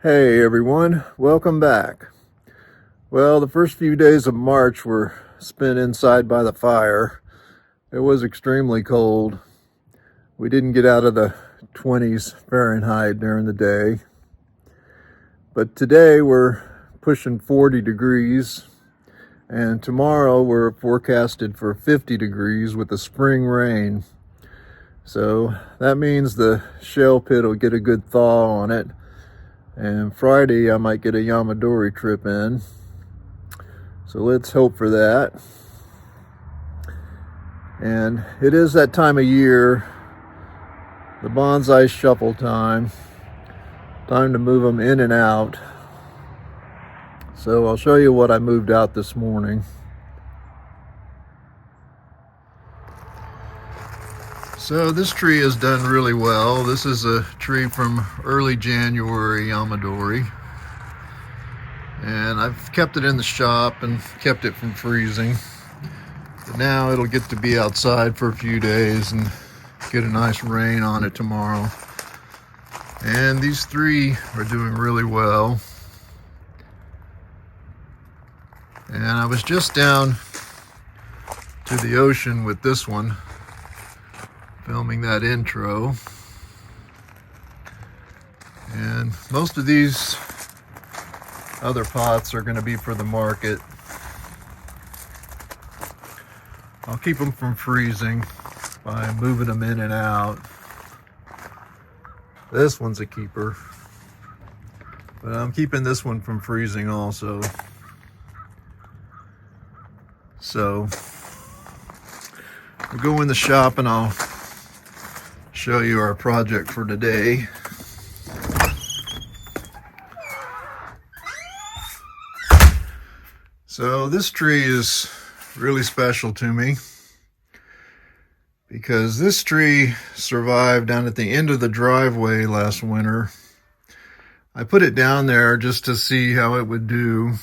Hey everyone, welcome back. Well, the first few days of March were spent inside by the fire. It was extremely cold. We didn't get out of the 20s Fahrenheit during the day. But today we're pushing 40 degrees, and tomorrow we're forecasted for 50 degrees with the spring rain. So that means the shell pit will get a good thaw on it. And Friday I might get a yamadori trip in. So let's hope for that. And it is that time of year, the bonsai shuffle time. Time to move them in and out. So I'll show you what I moved out this morning. So this tree has done really well. This is a tree from early January, yamadori. And I've kept it in the shop and kept it from freezing. But now it'll get to be outside for a few days and get a nice rain on it tomorrow. And these three are doing really well. And I was just down to the ocean with this one, filming that intro. And most of these other pots are going to be for the market. I'll keep them from freezing by moving them in and out. This one's a keeper, but I'm keeping this one from freezing also. So we'll go in the shop and I'll show you our project for today. So this tree is really special to me because this tree survived down at the end of the driveway last winter. I put it down there just to see how it would do,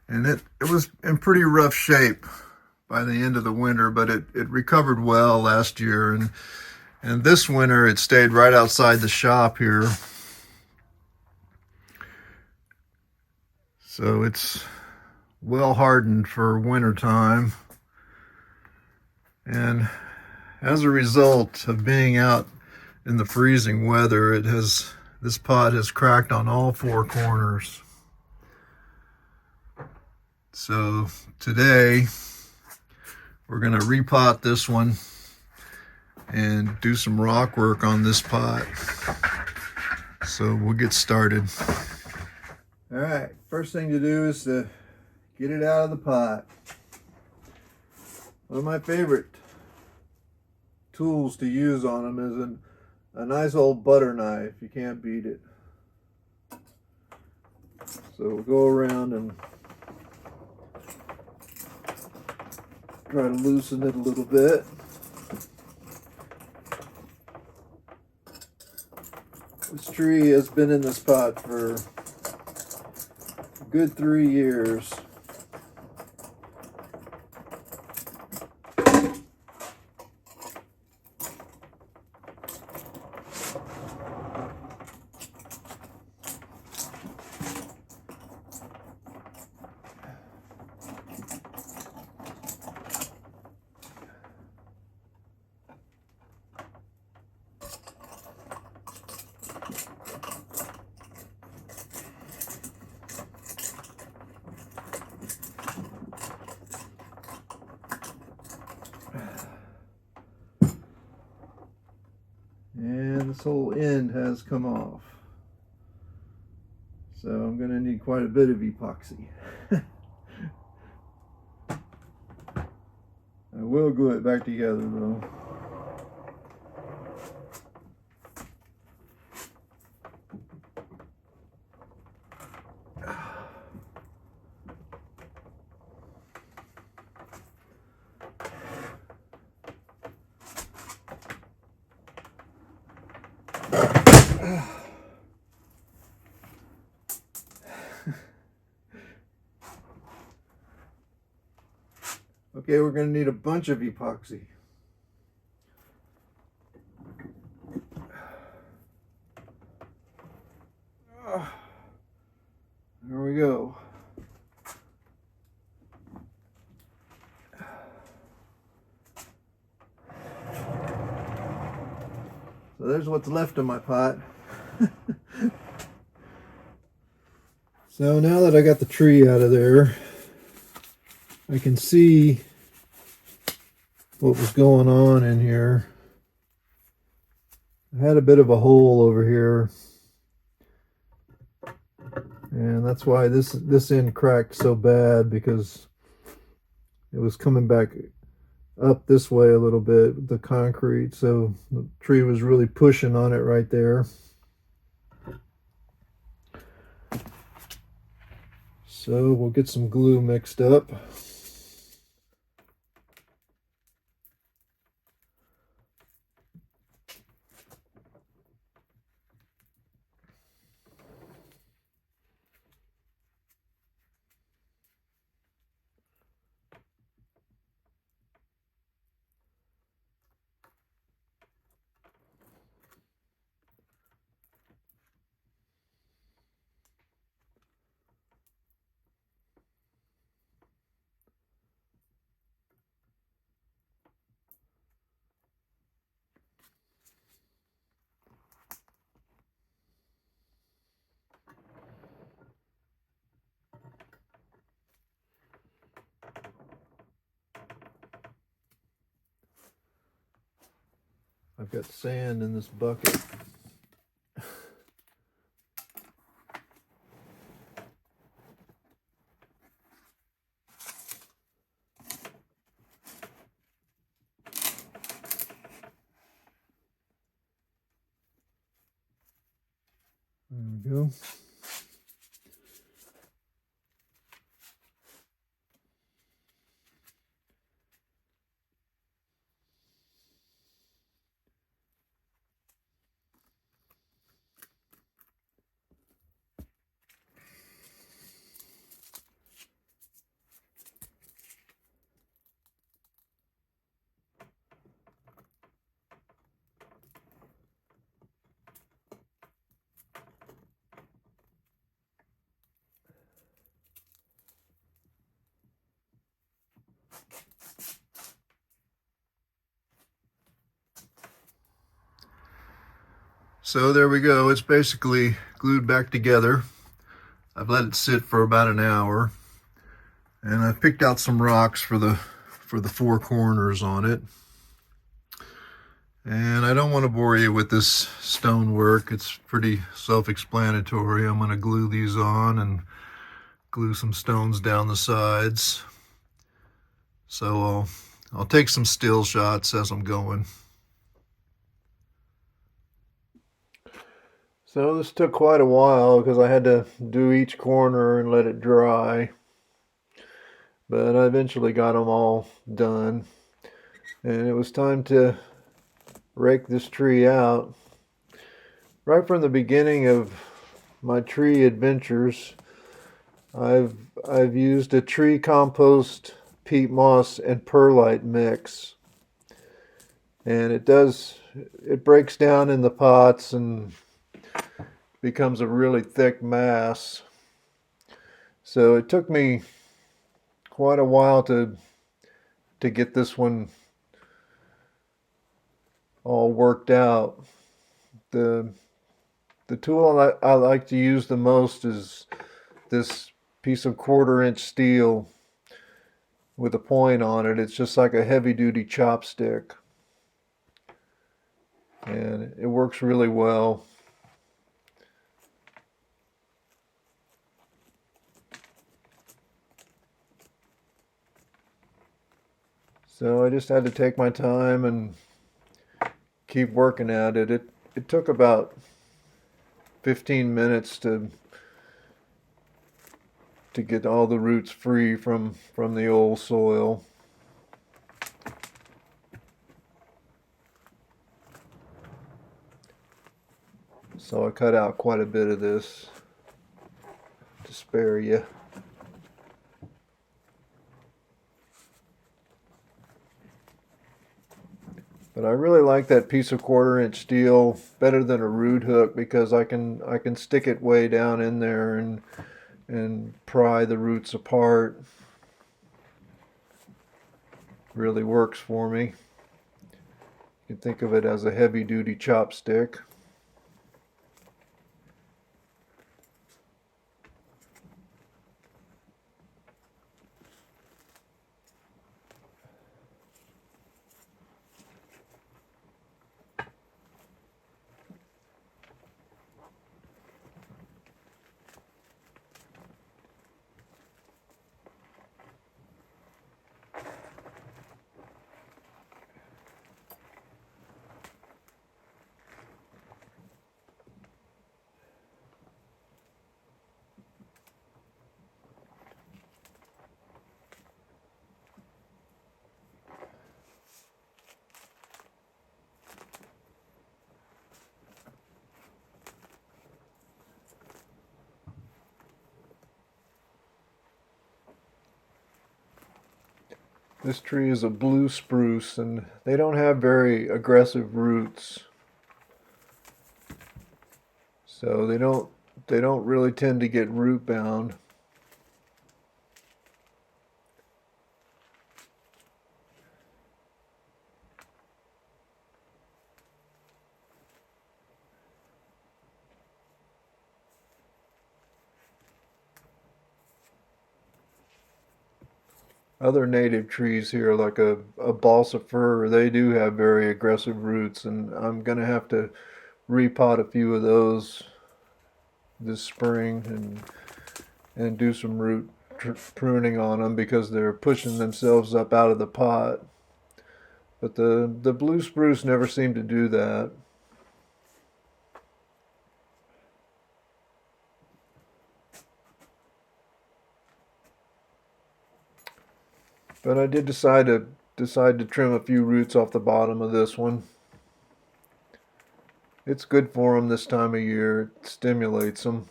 and it was in pretty rough shape by the end of the winter, but it recovered well last year, and this winter it stayed right outside the shop here. So it's well hardened for winter time, and as a result of being out in the freezing weather, this pot has cracked on all four corners. So today we're going to repot this one and do some rock work on this pot. So we'll get started. All right, first thing to do is to get it out of the pot. One of my favorite tools to use on them is a nice old butter knife. You can't beat it. So we'll go around and try to loosen it a little bit. This tree has been in this pot for a good 3 years. And this whole end has come off. So I'm going to need quite a bit of epoxy. I will glue it back together though. Okay, we're going to need a bunch of epoxy. Oh. So there's what's left of my pot. So now that I got the tree out of there, I can see what was going on in here. I had a bit of a hole over here, and that's why this end cracked so bad, because it was coming back up this way a little bit, the concrete, so the tree was really pushing on it right there. So we'll get some glue mixed up. I've got sand in this bucket. There we go. So there we go. It's basically glued back together. I've let it sit for about an hour, and I've picked out some rocks for the four corners on it. And I don't want to bore you with this stonework. It's pretty self-explanatory. I'm going to glue these on and glue some stones down the sides. So I'll take some still shots as I'm going. So this took quite a while because I had to do each corner and let it dry. But I eventually got them all done. And it was time to rake this tree out. Right from the beginning of my tree adventures, I've used a tree compost, peat moss, and perlite mix. And it breaks down in the pots and becomes a really thick mass. So it took me quite a while to get this one all worked out. The tool I like to use the most is this piece of 1/4-inch steel with a point on it. It's just like a heavy-duty chopstick, and it works really well. So I just had to take my time and keep working at it. It took about 15 minutes to get all the roots free from the old soil. So I cut out quite a bit of this to spare you. But I really like that piece of 1/4-inch steel better than a root hook, because I can stick it way down in there and pry the roots apart. Really works for me. You can think of it as a heavy-duty chopstick. This tree is a blue spruce, and they don't have very aggressive roots, so they don't really tend to get root bound. Other native trees here, like a balsa fir, they do have very aggressive roots, and I'm gonna have to repot a few of those this spring and do some root pruning on them because they're pushing themselves up out of the pot. But the blue spruce never seemed to do that. But I did decide to trim a few roots off the bottom of this one. It's good for them this time of year. It stimulates them.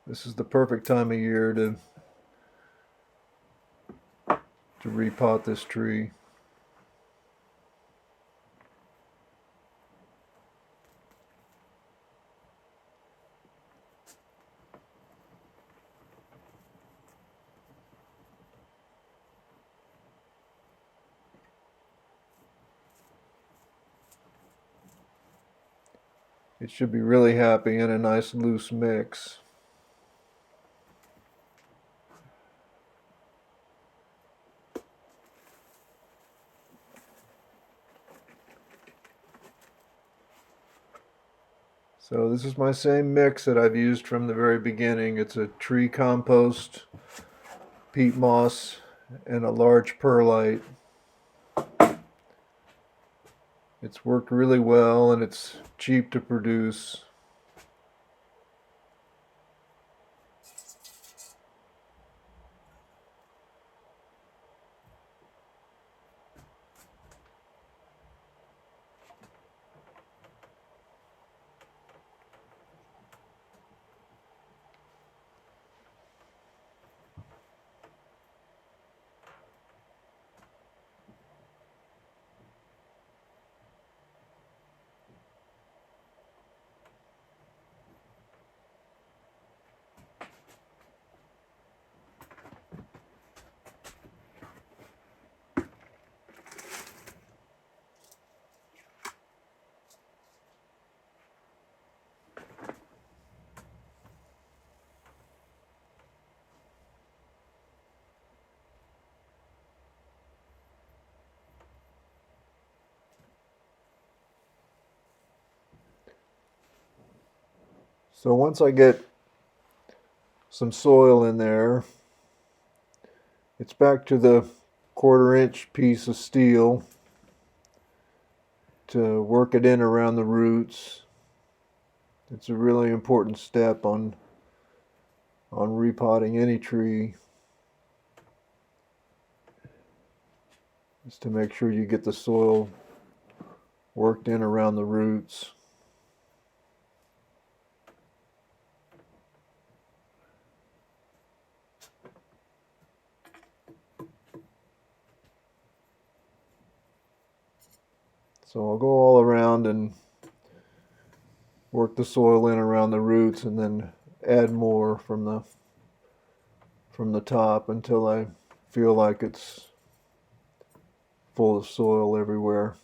This is the perfect time of year to repot this tree. It should be really happy in a nice loose mix. So this is my same mix that I've used from the very beginning. It's a tree compost, peat moss, and a large perlite. It's worked really well and it's cheap to produce. So once I get some soil in there, it's back to the 1/4 inch piece of steel to work it in around the roots. It's a really important step on repotting any tree, is to make sure you get the soil worked in around the roots. So I'll go all around and work the soil in around the roots and then add more from the top until I feel like it's full of soil everywhere.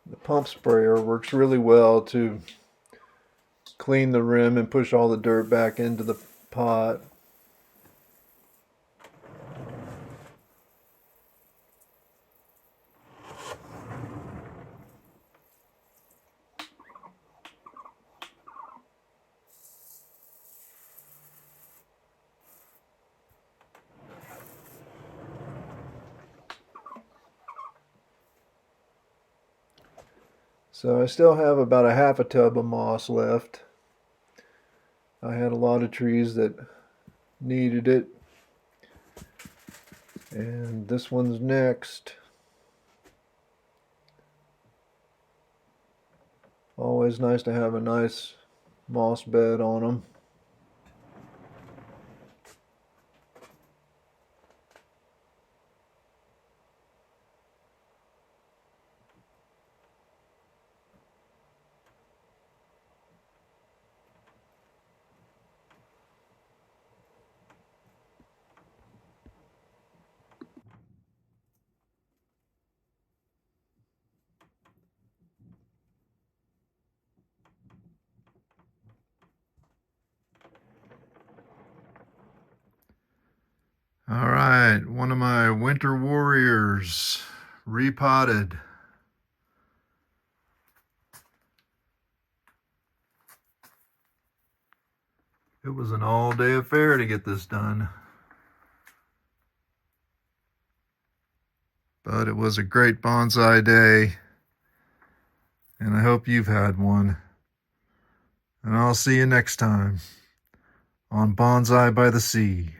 The pump sprayer works really well to clean the rim and push all the dirt back into the pot. So I still have about a half a tub of moss left. I had a lot of trees that needed it. And this one's next. Always nice to have a nice moss bed on them. All right, one of my winter warriors repotted. It was an all-day affair to get this done. But it was a great bonsai day, and I hope you've had one. And I'll see you next time on Bonsai by the Sea.